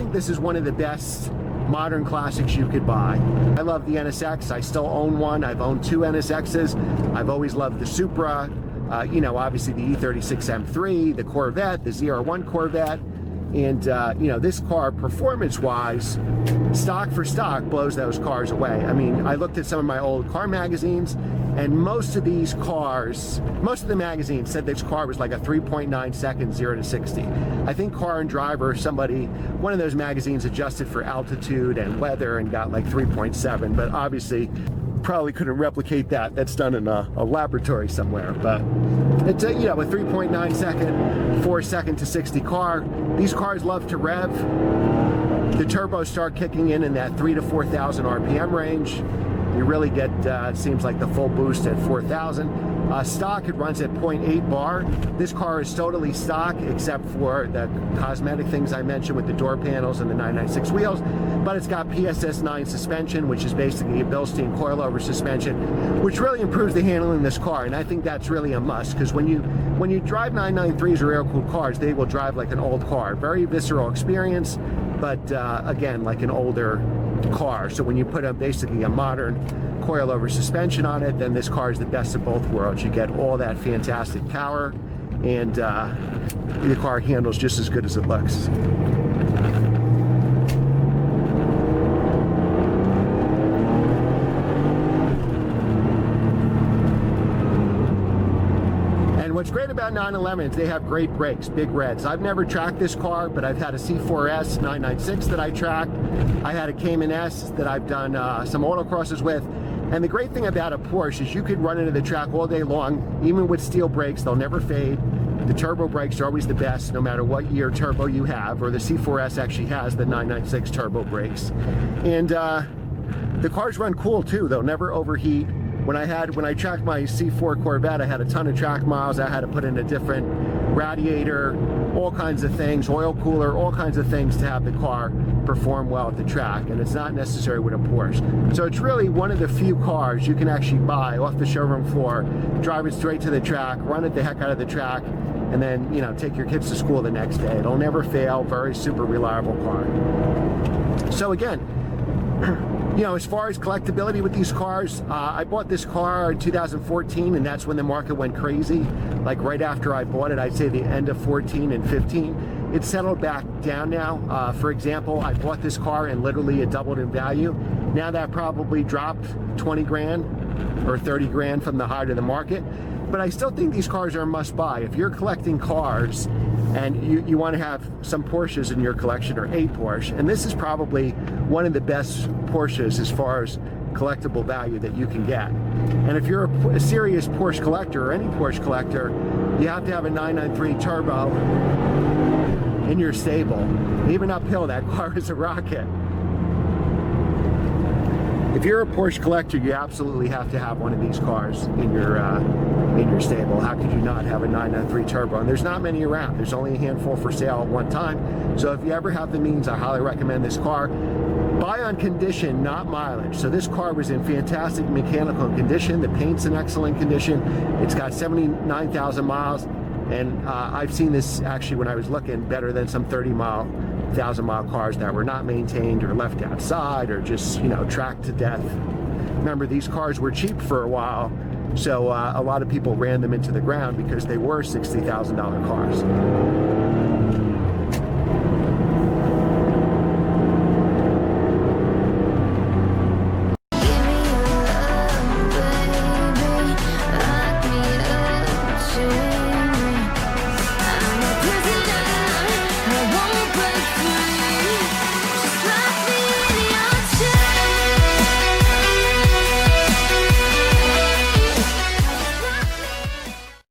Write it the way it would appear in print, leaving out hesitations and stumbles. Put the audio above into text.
think this is one of the best modern classics you could buy. I love the NSX. I still own one. I've owned 2 NSXs. I've always loved the Supra. You know, obviously the E36 M3, the Corvette, the ZR1 Corvette. And, you know, this car, performance-wise, stock for stock, blows those cars away. I mean, I looked at some of my old car magazines, and most of these cars, most of the magazines said this car was like a 3.9 second 0 to 60. I think Car and Driver, one of those magazines adjusted for altitude and weather and got like 3.7, but obviously probably couldn't replicate that. That's done in a laboratory somewhere. But it's a, you know, a 3.9 second, 4 second to 60 car. These cars love to rev. The turbos start kicking in that 3,000 to 4,000 RPM range. You really get, it seems like the full boost at 4,000. Stock, it runs at 0.8 bar. This car is totally stock except for the cosmetic things I mentioned with the door panels and the 996 wheels. But it's got PSS 9 suspension, which is basically a Bilstein coilover suspension, which really improves the handling of this car. And I think that's really a must, because when you drive 993s or air-cooled cars, they will drive like an old car. Very visceral experience, but again, like an older car. So when you put basically a modern coilover suspension on it, then this car is the best of both worlds. You get all that fantastic power, and the car handles just as good as it looks. What's great about 911s, they have great brakes, big reds. I've never tracked this car, but I've had a C4S 996 that I tracked. I had a Cayman S that I've done some autocrosses with. And the great thing about a Porsche is you could run into the track all day long, even with steel brakes, they'll never fade. The turbo brakes are always the best, no matter what year turbo you have, or the C4S actually has the 996 turbo brakes. And the cars run cool too, they'll never overheat. When I tracked my C4 Corvette, I had a ton of track miles. I had to put in a different radiator, all kinds of things, oil cooler, all kinds of things to have the car perform well at the track, and it's not necessary with a Porsche. So it's really one of the few cars you can actually buy off the showroom floor, drive it straight to the track, run it the heck out of the track, and then, you know, take your kids to school the next day. It'll never fail, very super reliable car. So again, you know, as far as collectability with these cars, I bought this car in 2014, and that's when the market went crazy. Like right after I bought it, I'd say the end of 14 and 15. It's settled back down now. For example, I bought this car and literally it doubled in value. Now that probably dropped 20 grand or 30 grand from the height of the market. But I still think these cars are a must buy. If you're collecting cars and you want to have some Porsches in your collection, or a Porsche, and this is probably one of the best Porsches as far as collectible value that you can get. And if you're a serious Porsche collector, or any Porsche collector, you have to have a 993 turbo in your stable. Even uphill, that car is a rocket. If you're a Porsche collector, you absolutely have to have one of these cars in your stable. How could you not have a 993 turbo? And there's not many around. There's only a handful for sale at one time. So if you ever have the means, I highly recommend this car. Buy on condition, not mileage. So this car was in fantastic mechanical condition. The paint's in excellent condition. It's got 79,000 miles. And I've seen this actually, when I was looking, better than some 1,000-mile cars that were not maintained or left outside or just, you know, tracked to death. Remember, these cars were cheap for a while, so a lot of people ran them into the ground because they were $60,000 cars.